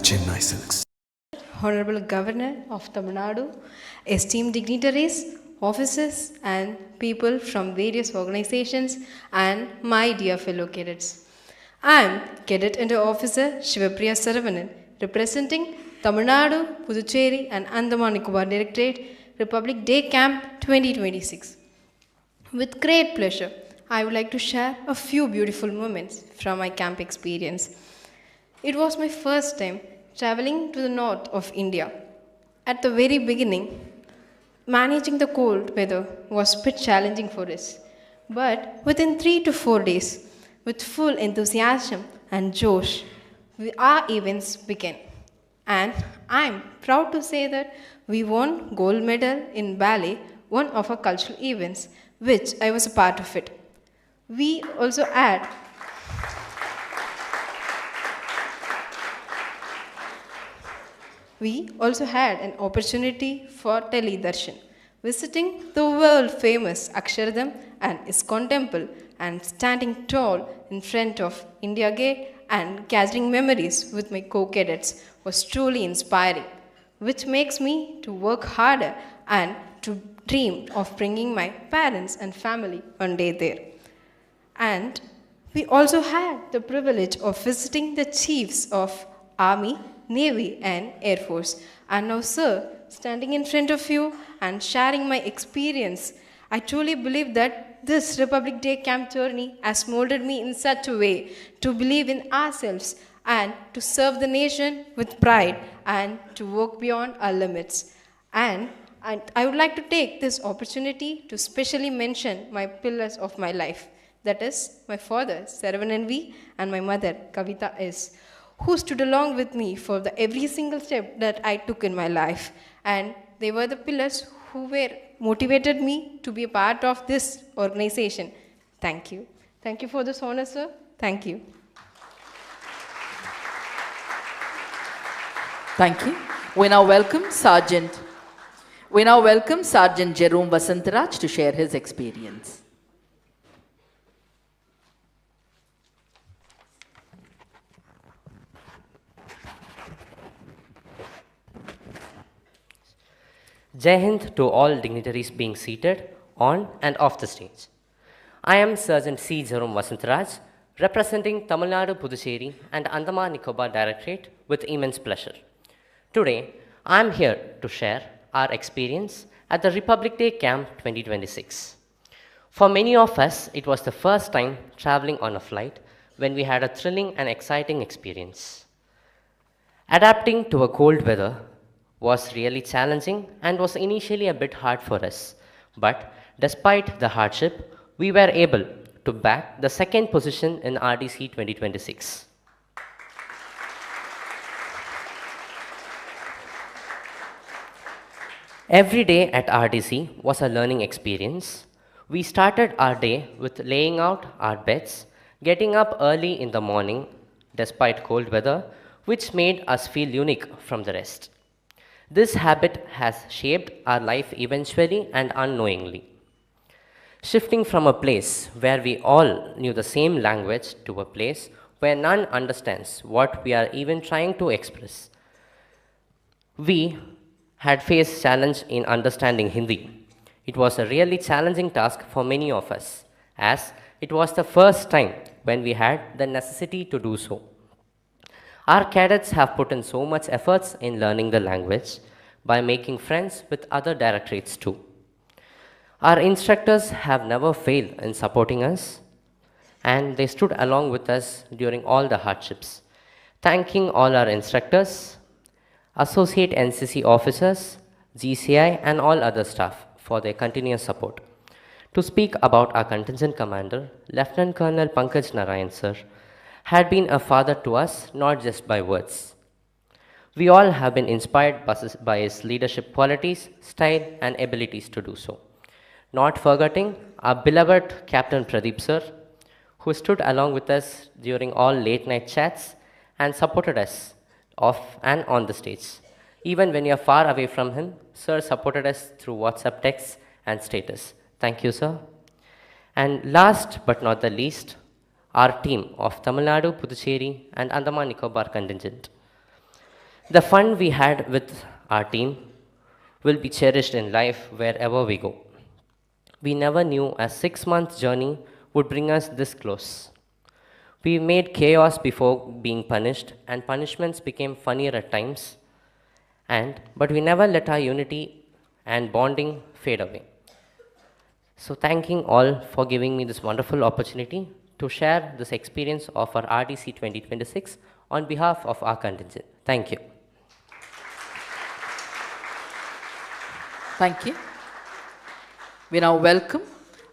Chennai Silks. Honorable Governor of Tamil Nadu, esteemed dignitaries, officers and people from various organizations and my dear fellow cadets. I am Cadet Officer Shiva Priya representing Tamil Nadu, Puducherry and Andaman Nicobar Directorate, Republic Day Camp 2026. With great pleasure, I would like to share a few beautiful moments from my camp experience. It was my first time traveling to the north of India. At the very beginning, managing the cold weather was a bit challenging for us. But within 3 to 4 days, with full enthusiasm and josh, our events began. And I'm proud to say that we won gold medal in ballet, one of our cultural events, which I was a part of it. We also had an opportunity for Teledarshan, visiting the world-famous Akshardham and ISKCON temple and standing tall in front of India Gate and gathering memories with my co-cadets was truly inspiring, which makes me to work harder and to dream of bringing my parents and family one day there. And we also had the privilege of visiting the chiefs of Army, Navy and Air Force. And now, sir, standing in front of you and sharing my experience, I truly believe that this Republic Day camp journey has molded me in such a way to believe in ourselves and to serve the nation with pride and to work beyond our limits. And I would like to take this opportunity to specially mention my pillars of my life. That is, my father, R.N.Ravi, and my mother, Kavita S., who stood along with me for every single step that I took in my life. And they were the pillars who motivated me to be a part of this organization. Thank you. Thank you for this honor, sir. Thank you. Thank you. We now welcome Sergeant Jerum Basantraj to share his experience. Jai Hind to all dignitaries being seated on and off the stage. I am Sergeant C. Jerum Basantraj, representing Tamil Nadu, Puducherry and Andaman Nicobar Directorate with immense pleasure. Today, I am here to share our experience at the Republic Day Camp 2026. For many of us, it was the first time traveling on a flight when we had a thrilling and exciting experience. Adapting to a cold weather was really challenging and was initially a bit hard for us. But despite the hardship, we were able to bag the second position in RDC 2026. Every day at RDC was a learning experience. We started our day with laying out our beds, getting up early in the morning despite cold weather, which made us feel unique from the rest. This habit has shaped our life eventually and unknowingly. Shifting from a place where we all knew the same language to a place where none understands what we are even trying to express. We had faced challenge in understanding Hindi. It was a really challenging task for many of us, as it was the first time when we had the necessity to do so. Our cadets have put in so much efforts in learning the language by making friends with other directorates too. Our instructors have never failed in supporting us, and they stood along with us during all the hardships. Thanking all our instructors, associate NCC officers, GCI and all other staff for their continuous support. To speak about our contingent commander, Lieutenant Colonel Pankaj Narayan sir, had been a father to us, not just by words. We all have been inspired by his leadership qualities, style and abilities to do so. Not forgetting our beloved Captain Pradeep sir, who stood along with us during all late night chats and supported us off and on the stage. Even when you are far away from him, sir supported us through WhatsApp texts and status. Thank you, sir. And last but not the least, our team of Tamil Nadu, Puducherry and Andaman Nicobar contingent. The fun we had with our team will be cherished in life wherever we go. We never knew a 6-month journey would bring us this close. We made chaos before being punished, and punishments became funnier at times. But we never let our unity and bonding fade away. So thanking all for giving me this wonderful opportunity to share this experience of our RDC 2026 on behalf of our contingent. Thank you. Thank you. We now welcome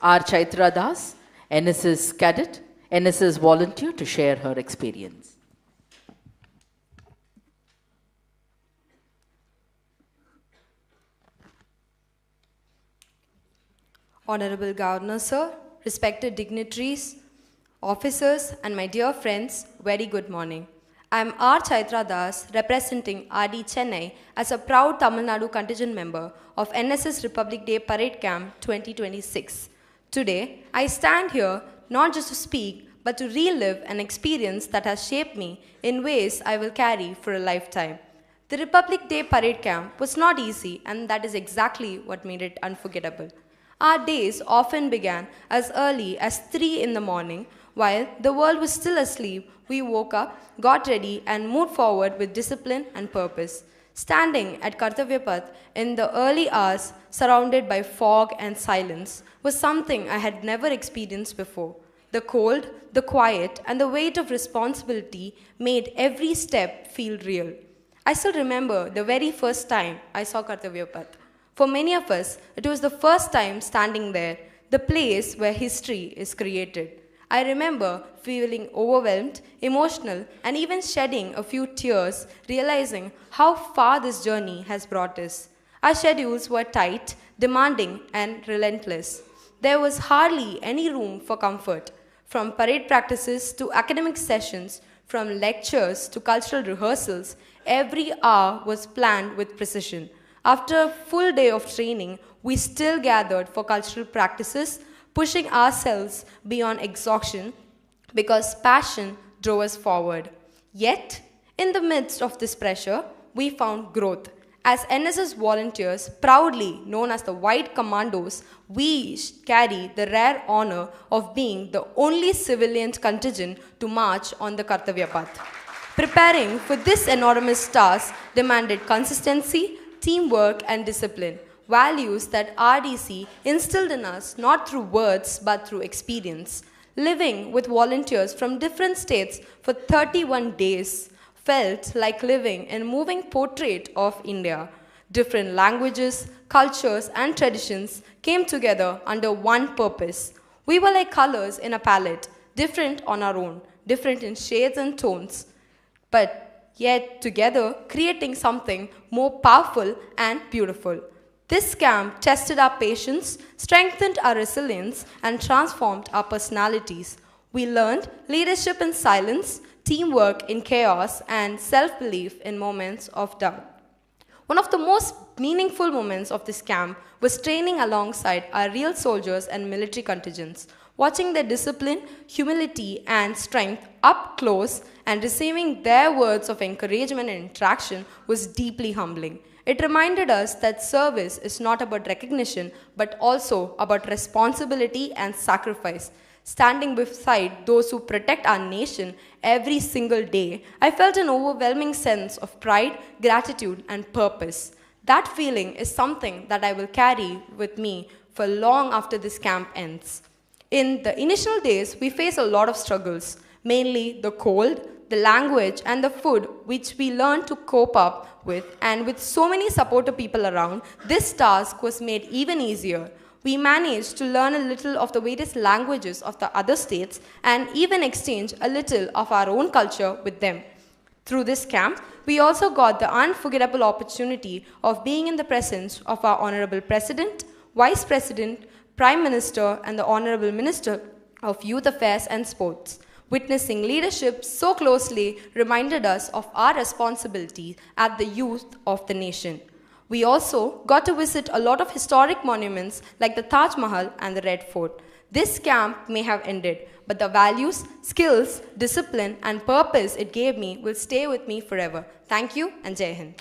our Chaitra Das, NSS cadet, NSS volunteer, to share her experience. Honorable Governor Sir, respected dignitaries, officers and my dear friends, very good morning. I am R. Chaitra Das, representing RD Chennai as a proud Tamil Nadu contingent member of NSS Republic Day Parade Camp 2026. Today, I stand here not just to speak, but to relive an experience that has shaped me in ways I will carry for a lifetime. The Republic Day Parade Camp was not easy, and that is exactly what made it unforgettable. Our days often began as early as 3 in the morning. While the world was still asleep, we woke up, got ready, and moved forward with discipline and purpose. Standing at Kartavya Path in the early hours, surrounded by fog and silence, was something I had never experienced before. The cold, the quiet, and the weight of responsibility made every step feel real. I still remember the very first time I saw Kartavya Path. For many of us, it was the first time standing there, the place where history is created. I remember feeling overwhelmed, emotional, and even shedding a few tears, realizing how far this journey has brought us. Our schedules were tight, demanding, and relentless. There was hardly any room for comfort. From parade practices to academic sessions, from lectures to cultural rehearsals, every hour was planned with precision. After a full day of training, we still gathered for cultural practices, pushing ourselves beyond exhaustion because passion drove us forward. Yet, in the midst of this pressure, we found growth. As NSS volunteers, proudly known as the White Commandos, we carry the rare honor of being the only civilian contingent to march on the Kartavya Path. Preparing for this enormous task demanded consistency, teamwork, and discipline, values that RDC instilled in us not through words but through experience. Living with volunteers from different states for 31 days felt like living in a moving portrait of India. Different languages, cultures, and traditions came together under one purpose. We were like colors in a palette, different on our own, different in shades and tones, but yet together creating something more powerful and beautiful. This camp tested our patience, strengthened our resilience, and transformed our personalities. We learned leadership in silence, teamwork in chaos, and self-belief in moments of doubt. One of the most meaningful moments of this camp was training alongside our real soldiers and military contingents. Watching their discipline, humility, and strength up close and receiving their words of encouragement and interaction was deeply humbling. It reminded us that service is not about recognition, but also about responsibility and sacrifice. Standing beside those who protect our nation every single day, I felt an overwhelming sense of pride, gratitude, and purpose. That feeling is something that I will carry with me for long after this camp ends. In the initial days, we faced a lot of struggles, mainly the cold, the language, and the food, which we learned to cope up with. And with so many supportive people around, this task was made even easier. We managed to learn a little of the various languages of the other states and even exchange a little of our own culture with them. Through this camp, we also got the unforgettable opportunity of being in the presence of our Honorable President, Vice President, Prime Minister, and the Honorable Minister of Youth Affairs and Sports. Witnessing leadership so closely reminded us of our responsibility as the youth of the nation. We also got to visit a lot of historic monuments like the Taj Mahal and the Red Fort. This camp may have ended, but the values, skills, discipline, and purpose it gave me will stay with me forever. Thank you and Jai Hind.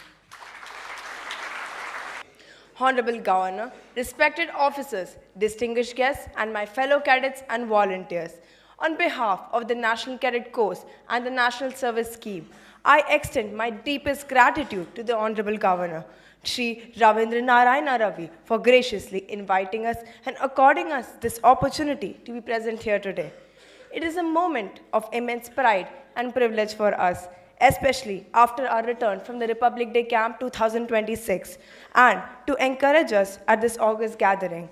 Honorable Governor, respected officers, distinguished guests, and my fellow cadets and volunteers. On behalf of the National Cadet Corps and the National Service Scheme, I extend my deepest gratitude to the Honorable Governor, Shri R.N.Ravi, for graciously inviting us and according us this opportunity to be present here today. It is a moment of immense pride and privilege for us, especially after our return from the Republic Day Camp 2026, and to encourage us at this August gathering.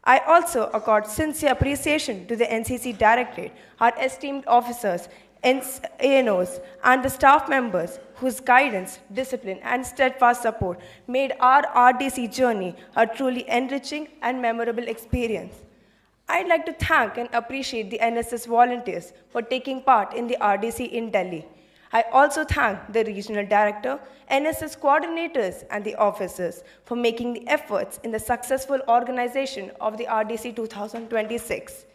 I also accord sincere appreciation to the NCC Directorate, our esteemed officers, ANOs, and the staff members whose guidance, discipline, and steadfast support made our RDC journey a truly enriching and memorable experience. I'd like to thank and appreciate the NSS volunteers for taking part in the RDC in Delhi. I also thank the Regional Director, NSS coordinators, and the officers for making the efforts in the successful organization of the RDC 2026.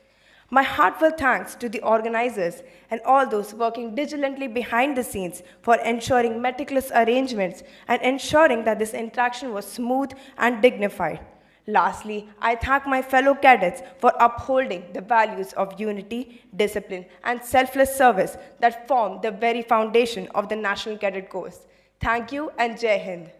My heartfelt thanks to the organizers and all those working diligently behind the scenes for ensuring meticulous arrangements and ensuring that this interaction was smooth and dignified. Lastly, I thank my fellow cadets for upholding the values of unity, discipline, and selfless service that form the very foundation of the National Cadet Corps. Thank you and Jai Hind.